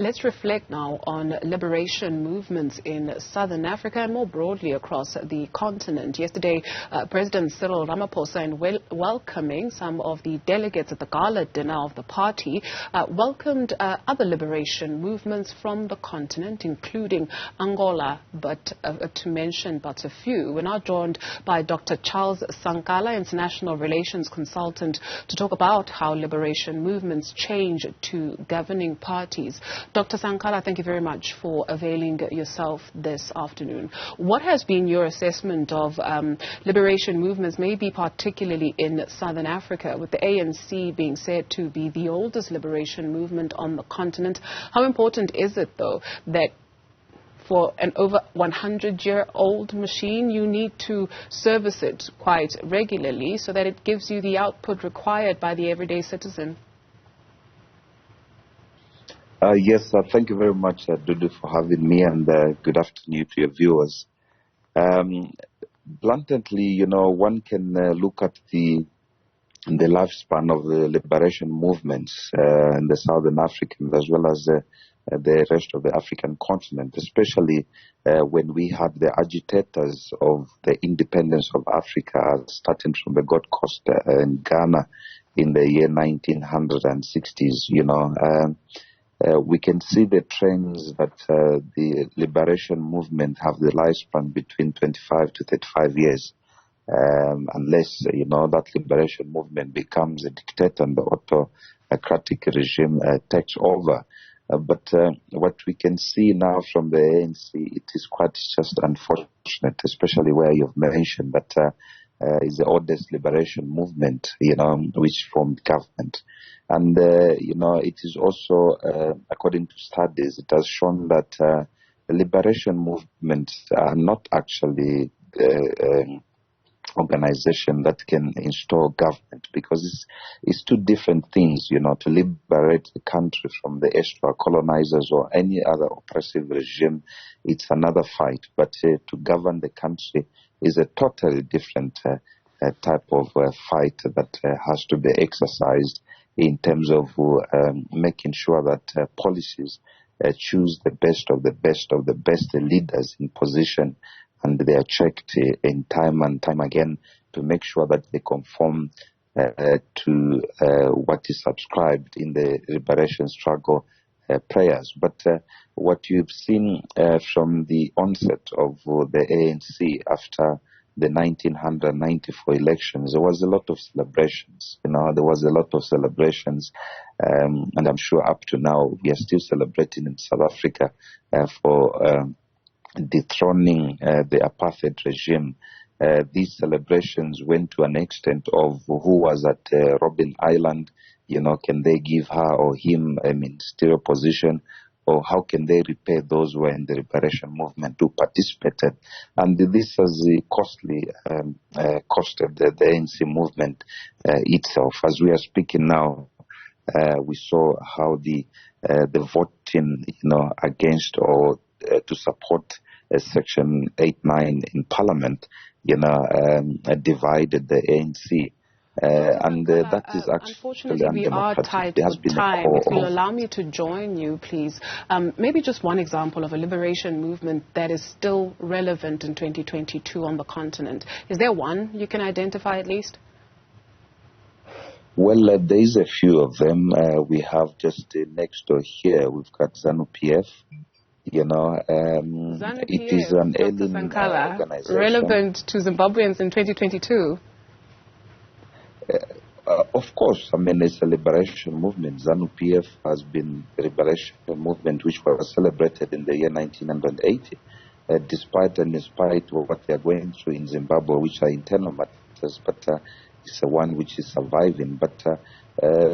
Let's reflect now on liberation movements in southern Africa and more broadly across the continent. Yesterday, President Cyril Ramaphosa, in welcoming some of the delegates at the gala dinner of the party, welcomed other liberation movements from the continent, including Angola, but to mention but a few. We're now joined by Dr. Charles Sinkala, international relations consultant, to talk about how liberation movements change to governing parties. Dr. Sinkala, thank you very much for availing yourself this afternoon. What has been your assessment of liberation movements, maybe particularly in southern Africa, with the ANC being said to be the oldest liberation movement on the continent? How important is it, though, that for an over 100-year-old machine, you need to service it quite regularly so that it gives you the output required by the everyday citizen? Yes, thank you very much, Dudu, for having me, and good afternoon to your viewers. Bluntly, one can look at the lifespan of the liberation movements in the Southern African as well as the rest of the African continent, especially when we had the agitators of the independence of Africa, starting from the Gold Coast in Ghana in the year 1960s, we can see the trends that the liberation movement have the lifespan between 25 to 35 years. Unless, that liberation movement becomes a dictator and the autocratic regime takes over. But what we can see now from the ANC, it is quite just unfortunate, especially where you've mentioned that is the oldest liberation movement, which formed government. And, it is also, according to studies, it has shown that the liberation movements are not actually organization that can install government, because it's two different things, to liberate the country from the extra colonizers or any other oppressive regime. It's another fight, but to govern the country is a totally different type of fight that has to be exercised in terms of making sure that policies choose the best of the best of the best leaders in position, and they are checked in time and time again to make sure that they conform to what is subscribed in the liberation struggle prayers. But what you've seen from the onset of the ANC after the 1994 elections, there was a lot of celebrations. There was a lot of celebrations, and I'm sure up to now we are still celebrating in South Africa for dethroning the apartheid regime. These celebrations went to an extent of who was at Robben Island. Can they give her or him a ministerial position, or how can they repay those who were in the liberation movement who participated? And this has costed the ANC movement itself. As we are speaking now, we saw how the voting, against or to support Section 8-9 in Parliament, divided the ANC. And that is actually unfortunately, we are tied for time. If you'll allow me to join you, please. Maybe just one example of a liberation movement that is still relevant in 2022 on the continent. Is there one you can identify at least? Well, there is a few of them. We have just next door here, we've got ZANU-PF. ZANU-PF, it is an alien organization. Relevant to Zimbabweans in 2022? Of course, it's a liberation movement. ZANU-PF has been a liberation movement which was celebrated in the year 1980, despite and in spite of what they are going through in Zimbabwe, which are internal matters, but it's the one which is surviving. But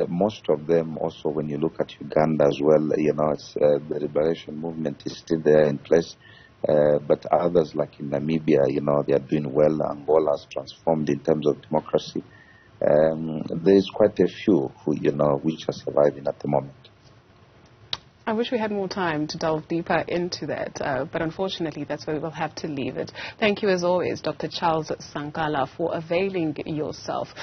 most of them also, when you look at Uganda as well, the liberation movement is still there in place. But others, like in Namibia, they are doing well. Angola has transformed in terms of democracy. There's quite a few who, which are surviving at the moment. I wish we had more time to delve deeper into that, but unfortunately that's where we will have to leave it. Thank you as always, Dr. Charles Sinkala, for availing yourself.